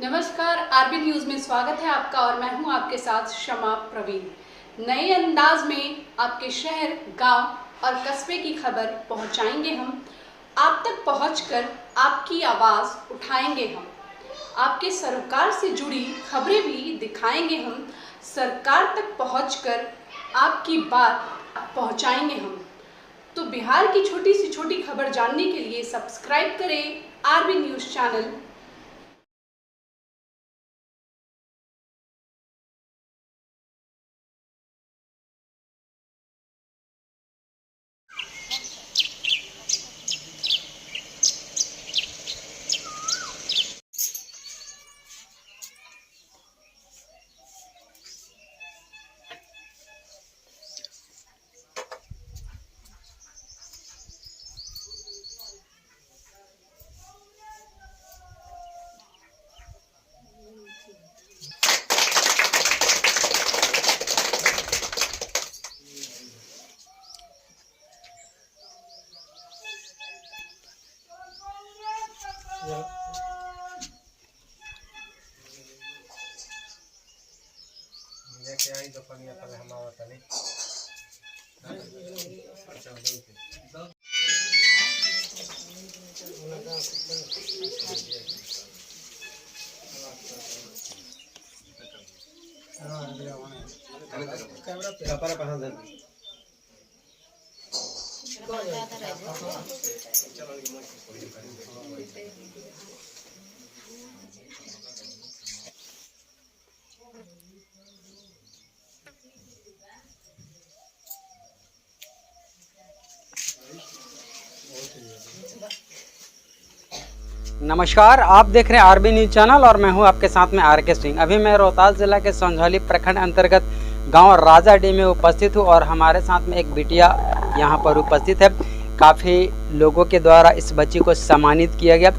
नमस्कार, RB news में स्वागत है आपका और मैं हूं आपके साथ शमा प्रवीण। नए अंदाज में आपके शहर, गांव और कस्बे की खबर पहुंचाएंगे हम। आप तक पहुंचकर आपकी आवाज़ उठाएंगे हम। आपके सरकार से जुड़ी खबरें भी दिखाएंगे हम। सरकार तक पहुंचकर आपकी बात पहुंचाएंगे हम। तो बिहार की छोटी से छोटी खबर जानने के लिए सब्सक्राइब करें आरबी न्यूज चैनल। क्या ही दुकानिया पहले हम आवत नहीं कैमरा पर पसंद है। नमस्कार, आप देख रहे हैं आरबी न्यूज चैनल और मैं हूं आपके साथ में आर के सिंह। अभी मैं रोहतास जिला के संझौली प्रखंड अंतर्गत गांव राजाडी में उपस्थित हूं और हमारे साथ में एक बिटिया यहां पर उपस्थित है। काफ़ी लोगों के द्वारा इस बच्ची को सम्मानित किया गया,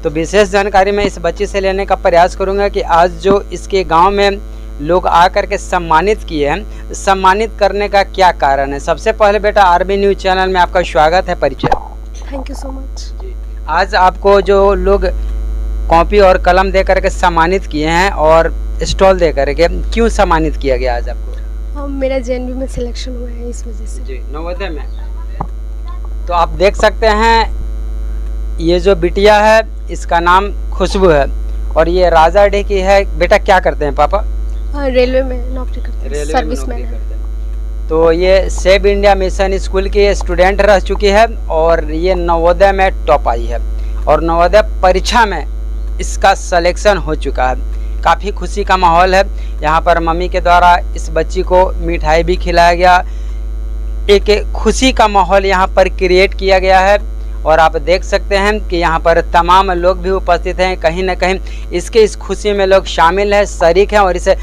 तो विशेष जानकारी मैं इस बच्ची से लेने का प्रयास करूंगा कि आज जो इसके गाँव में लोग आकर के सम्मानित किए हैं, सम्मानित करने का क्या कारण है। सबसे पहले बेटा आरबी न्यूज चैनल में आपका स्वागत है। परिचय। Thank you so much. आज आपको जो लोग कॉपी और कलम दे करके सम्मानित किए हैं और स्टॉल दे करके, क्यों सम्मानित किया गया आज आपको? मेरा जेएनवी में सिलेक्शन हुआ है, इस वजह से। जी, नवोदय में। तो आप देख सकते हैं ये जो बिटिया है इसका नाम खुशबू है और ये राजाडी की है। बेटा क्या करते हैं पापा? रेलवे में नौकरी करते हैं, सर्विसमैन है। तो ये सेव इंडिया मिशन स्कूल की स्टूडेंट रह चुकी है और ये नवोदय में टॉप आई है और नवोदय परीक्षा में इसका सिलेक्शन हो चुका है। काफ़ी खुशी का माहौल है। यहाँ पर मम्मी के द्वारा इस बच्ची को मिठाई भी खिलाया गया। एक खुशी का माहौल यहाँ पर क्रिएट किया गया है और आप देख सकते हैं कि यहाँ पर तमाम लोग भी उपस्थित हैं। कहीं ना कहीं इसके इस खुशी में लोग शामिल हैं, शरीक हैं और इसे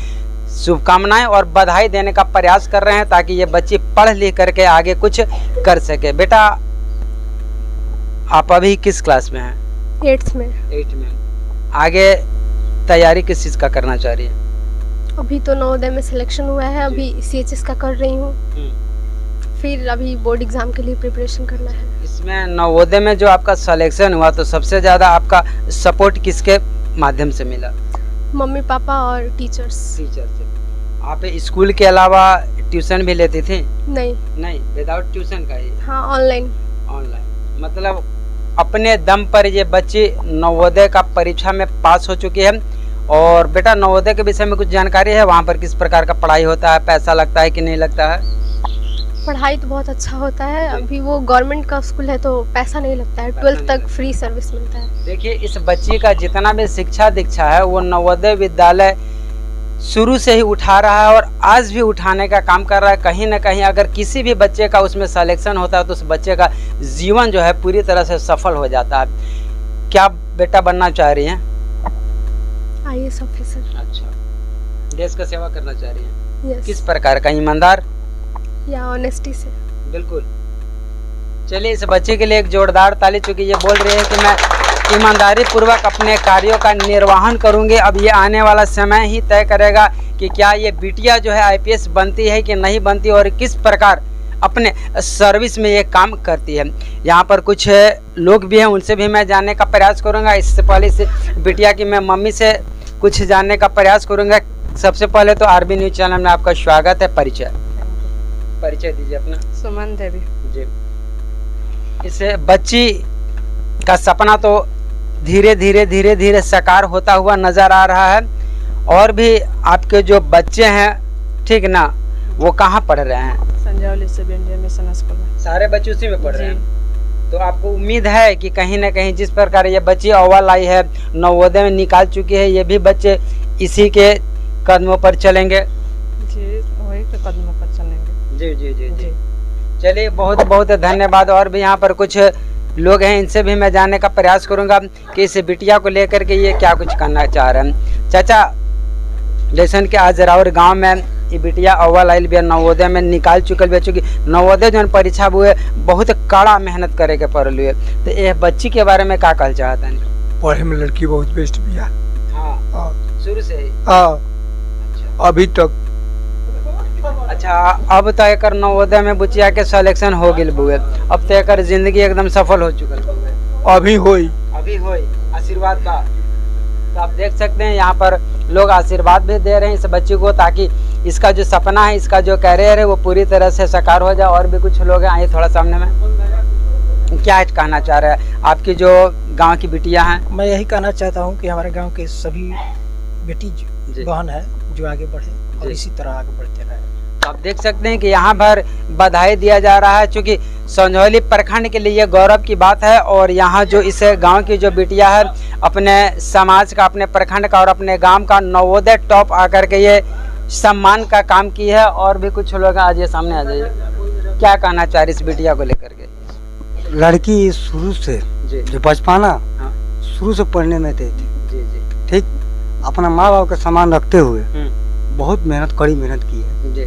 शुभकामनाएं और बधाई देने का प्रयास कर रहे हैं ताकि ये बच्ची पढ़ लिख करके आगे कुछ कर सके। बेटा आप अभी किस क्लास में हैं? 8th में। 8th में। आगे तैयारी किस चीज़ का करना चाह रही है? अभी तो नवोदय में सिलेक्शन हुआ है, अभी CHS का कर रही हूँ, फिर अभी बोर्ड एग्जाम के लिए प्रिपरेशन करना है। इसमें नवोदय में जो आपका सिलेक्शन हुआ तो सबसे ज़्यादा आपका सपोर्ट किसके माध्यम से मिला? मम्मी पापा और टीचर्स से। आप स्कूल के अलावा ट्यूशन भी लेती थी? नहीं, विदाउट ट्यूशन का ही? हाँ, ऑनलाइन। मतलब अपने दम पर ये बच्ची नवोदय का परीक्षा में पास हो चुकी है। और बेटा नवोदय के विषय में कुछ जानकारी है? वहाँ पर किस प्रकार का पढ़ाई होता है, पैसा लगता है कि नहीं लगता है? पढ़ाई तो बहुत अच्छा होता है। अभी वो गवर्नमेंट का स्कूल है तो पैसा नहीं लगता है, 12th तक फ्री सर्विस मिलता है। देखिए इस बच्ची का जितना भी शिक्षा दीक्षा है वो नवोदय विद्यालय शुरू से ही उठा रहा है और आज भी उठाने का काम कर रहा है। कहीं ना कहीं अगर किसी भी बच्चे का उसमें सिलेक्शन होता है तो उस बच्चे का जीवन जो है पूरी तरह से सफल हो जाता है। क्या बेटा बनना चाह रही हैं? IAS officer. अच्छा, देश का सेवा करना चाह रही हैं? यस। किस प्रकार का? ईमानदार या ऑनेस्टी से? बिल्कुल। चलिए इस बच्चे के लिए एक जोरदार ताली, चूँकि ये बोल रही है कि मैं ईमानदारी पूर्वक अपने कार्यों का निर्वहन करूंगी। अब ये आने वाला समय ही तय करेगा कि क्या ये बिटिया जो है IPS बनती है कि नहीं बनती और किस प्रकार अपने सर्विस में ये काम करती है। यहाँ पर कुछ लोग भी हैं, उनसे भी मैं जानने का प्रयास करूँगा। इससे पहले इस बिटिया की मैं मम्मी से कुछ जानने का प्रयास करूंगा। सबसे पहले तो आरबी न्यूज चैनल में आपका स्वागत है। परिचय दीजिए अपना। सुमन देवी जी। इस बच्ची का सपना तो धीरे धीरे साकार होता हुआ नजर आ रहा है। और भी आपके जो बच्चे हैं, ठीक ना, वो कहाँ पढ़ रहे हैं? संजौली सब इंडिया मिशन स्कूल में। सारे बच्चे उसी में पढ़ रहे हैं। तो आपको उम्मीद है कि कहीं ना कहीं जिस प्रकार ये बच्ची अव्वल आई है, नवोदय में निकाल चुकी है, ये भी बच्चे इसी के कदमों पर चलेंगे? जी, वही के कदमों पर चलेंगे। जी जी जी जी। चलिए, बहुत बहुत धन्यवाद। और भी यहाँ पर कुछ लोग हैं, इनसे भी मैं जानने का प्रयास करूँगा कि इस बिटिया को लेकर के ये क्या कुछ करना चाह रहे हैं। चाचा, जैसन कि आज राउर गाँव में ये बिटिया अव्वल आयल भी नवोदय में निकाल चुकल भी, चूँकि नवोदय जो परीक्षा हुए बहुत कड़ा मेहनत करे के पड़ल हुए, तो ये बच्ची के बारे में क्या कहना चाहता है? पढ़े में लड़की बहुत बेस्ट भी है। हाँ, शुरू से ही? हाँ, अभी तक। अच्छा, अब तो एक नवोदय में बुचिया के सिलेक्शन हो गए बुए, अब तो एक जिंदगी एकदम सफल हो चुकल बुए। अभी होई आशीर्वाद बा। तो आप देख सकते हैं यहाँ पर लोग आशीर्वाद भी दे रहे हैं इस बच्ची को, ताकि इसका जो सपना है, इसका जो कैरियर है, वो पूरी तरह से साकार हो जाए। और भी कुछ लोग हैं, आइए थोड़ा सामने में। क्या कहना चाह रहे हैं आपकी जो गांव की बिटियां हैं? मैं यही कहना चाहता हूं कि हमारे गांव के सभी बेटी बहन है जो आगे बढ़े और इसी तरह आगे बढ़ते रहे। तो आप देख सकते हैं कि यहाँ पर बधाई दिया जा रहा है, क्योंकि संजौली प्रखंड के लिए गौरव की बात है। और यहाँ जो इस गांव की जो बिटिया है, अपने समाज का, अपने प्रखंड का और अपने गांव का नवोदय टॉप आकर के ये सम्मान का काम की है। और भी कुछ लोग आज ये सामने आ जाइए, क्या कहना चाह रही इस बिटिया को लेकर के? लड़की शुरू से जो बचपना शुरू से पढ़ने में थे, ठीक, अपना माँ बाप का सम्मान रखते हुए बहुत मेहनत, कड़ी मेहनत की है जी,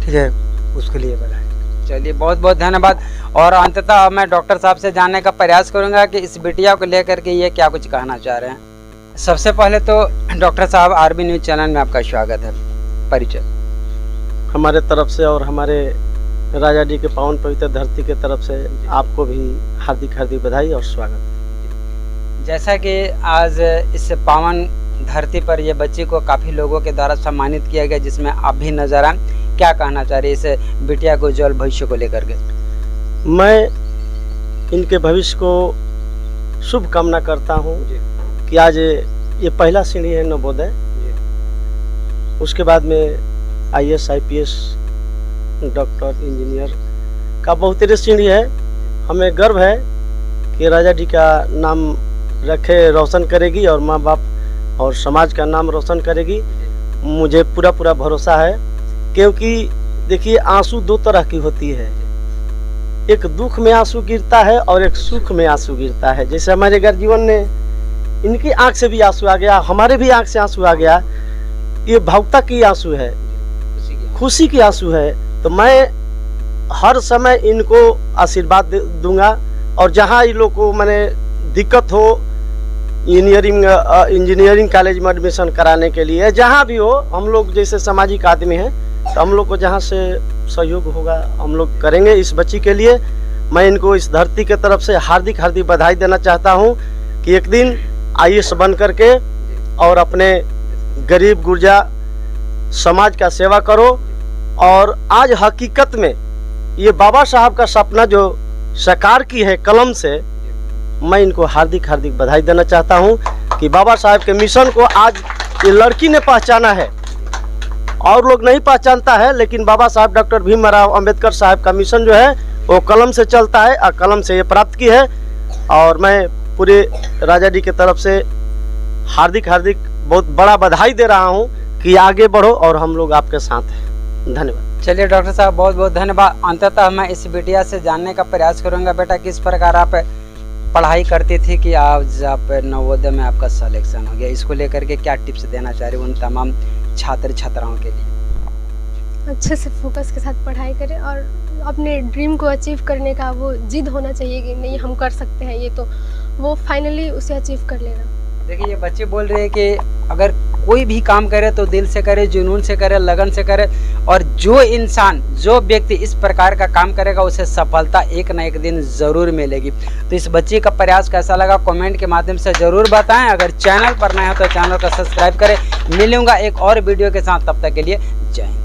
ठीक है, उसके लिए बधाई। चलिए, बहुत बहुत धन्यवाद। और अंततः मैं डॉक्टर साहब से जानने का प्रयास करूंगा कि इस बिटिया को लेकर के ये क्या कुछ कहना चाह रहे हैं। सबसे पहले तो डॉक्टर साहब, आरबी न्यूज चैनल में आपका स्वागत है। परिचय। हमारे तरफ से और हमारे राजा जी के पावन पवित्र धरती के तरफ से आपको भी हार्दिक हार्दिक बधाई और स्वागत। जैसा कि आज इस पावन धरती पर ये बच्ची को काफ़ी लोगों के द्वारा सम्मानित किया गया, जिसमें आप भी नजर आए, क्या कहना चाह रही है इस बिटिया को उज्जवल भविष्य को लेकर के? मैं इनके भविष्य को शुभ कामना करता हूँ कि आज ये पहला सीढ़ी है नवोदय, उसके बाद में IAS IPS डॉक्टर इंजीनियर का बहुत तेरे सीढ़ी है। हमें गर्व है कि राजा जी का नाम रखे, रोशन करेगी और माँ बाप और समाज का नाम रोशन करेगी। मुझे पूरा भरोसा है, क्योंकि देखिए, आंसू दो तरह की होती है, एक दुख में आंसू गिरता है और एक सुख में आंसू गिरता है। जैसे हमारे गर्जीवन ने, इनकी आंख से भी आंसू आ गया, हमारे भी आंख से आंसू आ गया। ये भावुकता की आंसू है, खुशी की आंसू है। तो मैं हर समय इनको आशीर्वाद दूंगा। और जहाँ इन लोग को मैंने दिक्कत हो इंजीनियरिंग कॉलेज में एडमिशन कराने के लिए, जहाँ भी हो, हम लोग जैसे सामाजिक आदमी हैं, तो हम लोग को जहाँ से सहयोग होगा हम लोग करेंगे इस बच्ची के लिए। मैं इनको इस धरती के तरफ से हार्दिक हार्दिक बधाई देना चाहता हूँ कि एक दिन IAS बन करके और अपने गरीब गुर्जा समाज का सेवा करो। और आज हकीकत में ये बाबा साहब का सपना जो साकार की है कलम से, मैं इनको हार्दिक हार्दिक बधाई देना चाहता हूँ कि बाबा साहब के मिशन को आज ये लड़की ने पहचाना है। और लोग नहीं पहचानता है, लेकिन बाबा साहब डॉक्टर भीमराव अंबेडकर साहब का मिशन जो है वो कलम से चलता है और कलम से ये प्राप्त की है। और मैं पूरे राजा जी की तरफ से हार्दिक हार्दिक बहुत बड़ा बधाई दे रहा हूँ कि आगे बढ़ो और हम लोग आपके साथ हैं। धन्यवाद। चलिए डॉक्टर साहब, बहुत बहुत धन्यवाद। अंततः मैं इस बिटिया से जानने का प्रयास करूंगा, बेटा किस प्रकार आप पढ़ाई करती थी कि आज आप नवोदय में आपका सिलेक्शन हो गया, इसको लेकर के क्या टिप्स देना चाह रहे उन तमाम छात्र छात्राओं के लिए? अच्छे से फोकस के साथ पढ़ाई करें और अपने ड्रीम को अचीव करने का वो जिद होना चाहिए कि नहीं हम कर सकते हैं ये, तो वो फाइनली उसे अचीव कर लेगा। देखिए, ये बच्चे बोल रहे हैं कि अगर कोई भी काम करे तो दिल से करे, जुनून से करे, लगन से करे, और जो इंसान, जो व्यक्ति इस प्रकार का काम करेगा उसे सफलता एक ना एक दिन ज़रूर मिलेगी। तो इस बच्ची का प्रयास कैसा लगा कमेंट के माध्यम से ज़रूर बताएं। अगर चैनल पर नए हो तो चैनल को सब्सक्राइब करें। मिलूंगा एक और वीडियो के साथ, तब तक के लिए जय हिंद।